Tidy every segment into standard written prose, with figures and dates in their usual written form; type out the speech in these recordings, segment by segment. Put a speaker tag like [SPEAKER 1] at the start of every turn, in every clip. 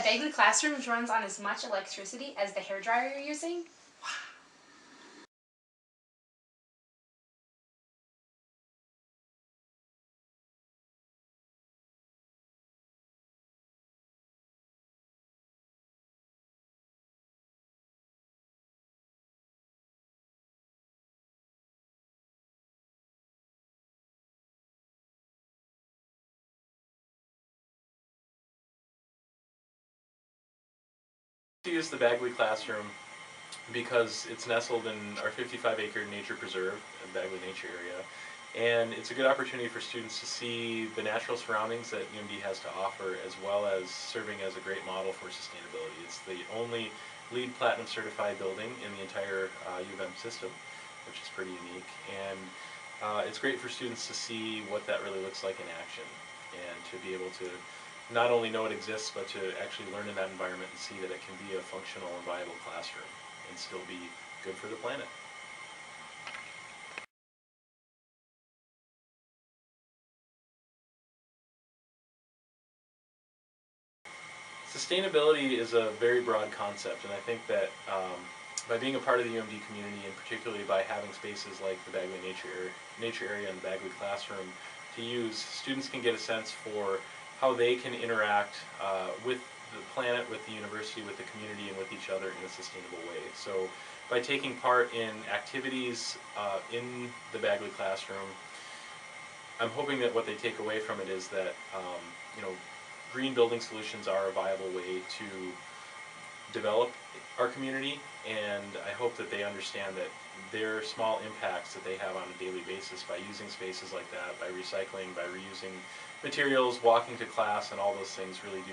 [SPEAKER 1] Bagley Classrooms runs on as much electricity as the hairdryer you're using.
[SPEAKER 2] To use the Bagley Classroom because it's nestled in our 55-acre nature preserve, Bagley Nature Area, and it's a good opportunity for students to see the natural surroundings that UMD has to offer, as well as serving as a great model for sustainability. It's the only LEED Platinum certified building in the entire U of M system, which is pretty unique, and it's great for students to see what that really looks like in action, and to be able to not only know it exists, but to actually learn in that environment and see that it can be a functional and viable classroom and still be good for the planet. Sustainability is a very broad concept, and I think that by being a part of the UMD community, and particularly by having spaces like the Bagley Nature Area and the Bagley Classroom to use, students can get a sense for how they can interact with the planet, with the university, with the community, and with each other in a sustainable way. So by taking part in activities in the Bagley Classroom, I'm hoping that what they take away from it is that green building solutions are a viable way to develop our community, and I hope that they understand that their small impacts that they have on a daily basis by using spaces like that, by recycling, by reusing materials, walking to class, and all those things really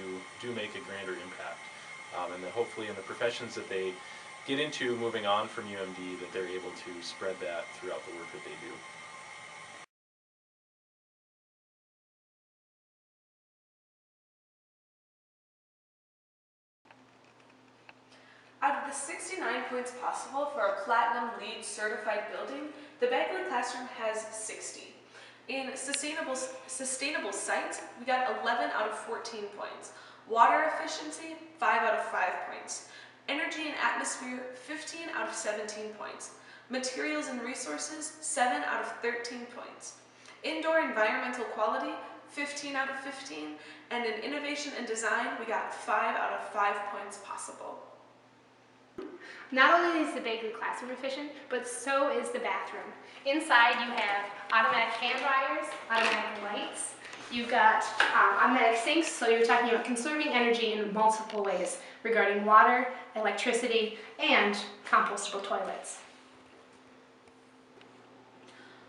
[SPEAKER 2] do make a grander impact. And that hopefully in the professions that they get into moving on from UMD, that they're able to spread that throughout the work that they do.
[SPEAKER 3] Out of the 69 points possible for a Platinum LEED certified building, the Bagley Classroom has 60. In sustainable sites, we got 11 out of 14 points. Water efficiency, 5 out of 5 points. Energy and atmosphere, 15 out of 17 points. Materials and resources, 7 out of 13 points. Indoor environmental quality, 15 out of 15. And in innovation and design, we got 5 out of 5 points possible.
[SPEAKER 1] Not only is the Bagley Classroom efficient, but so is the bathroom. Inside you have automatic hand dryers, automatic lights. You've got automatic sinks, so you're talking about conserving energy in multiple ways regarding water, electricity, and compostable toilets.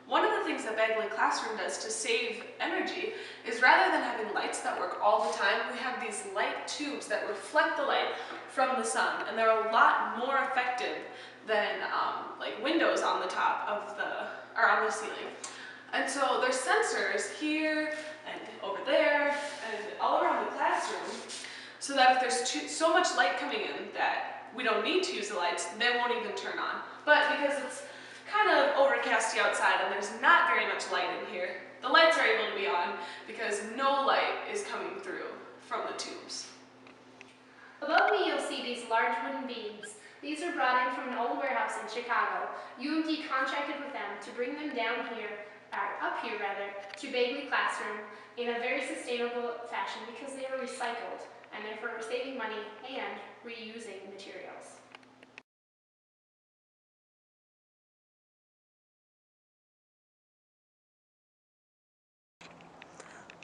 [SPEAKER 3] One of the things that Bagley Classroom does to save energy is, rather than having lights that work all the time, we have these light tubes that reflect the light from the sun, and they're a lot more effective than like windows on the top of on the ceiling. And so there's sensors here and over there and all around the classroom, so that if there's so much light coming in that we don't need to use the lights, they won't even turn on. But because it's kind of overcasty outside and there's not very much light in here, the lights are able to be on because no light is coming through from the tubes.
[SPEAKER 1] Above me you'll see these large wooden beams. These were brought in from an old warehouse in Chicago. UMD contracted with them to bring them down here, up here rather, to Bagley Classroom in a very sustainable fashion because they were recycled, and therefore saving money and reusing materials.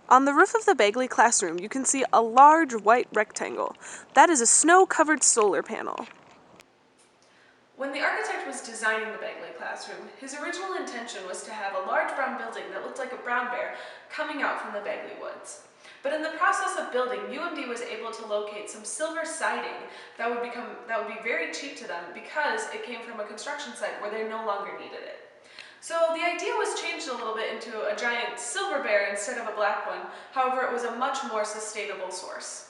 [SPEAKER 4] On the roof of the Bagley Classroom, you can see a large white rectangle. That is a snow-covered solar panel.
[SPEAKER 3] When the architect was designing the Bagley Classroom, his original intention was to have a large brown building that looked like a brown bear coming out from the Bagley woods. But in the process of building, UMD was able to locate some silver siding that would be very cheap to them because it came from a construction site where they no longer needed it. So the idea was changed a little bit into a giant silver bear instead of a black one. However, it was a much more sustainable source.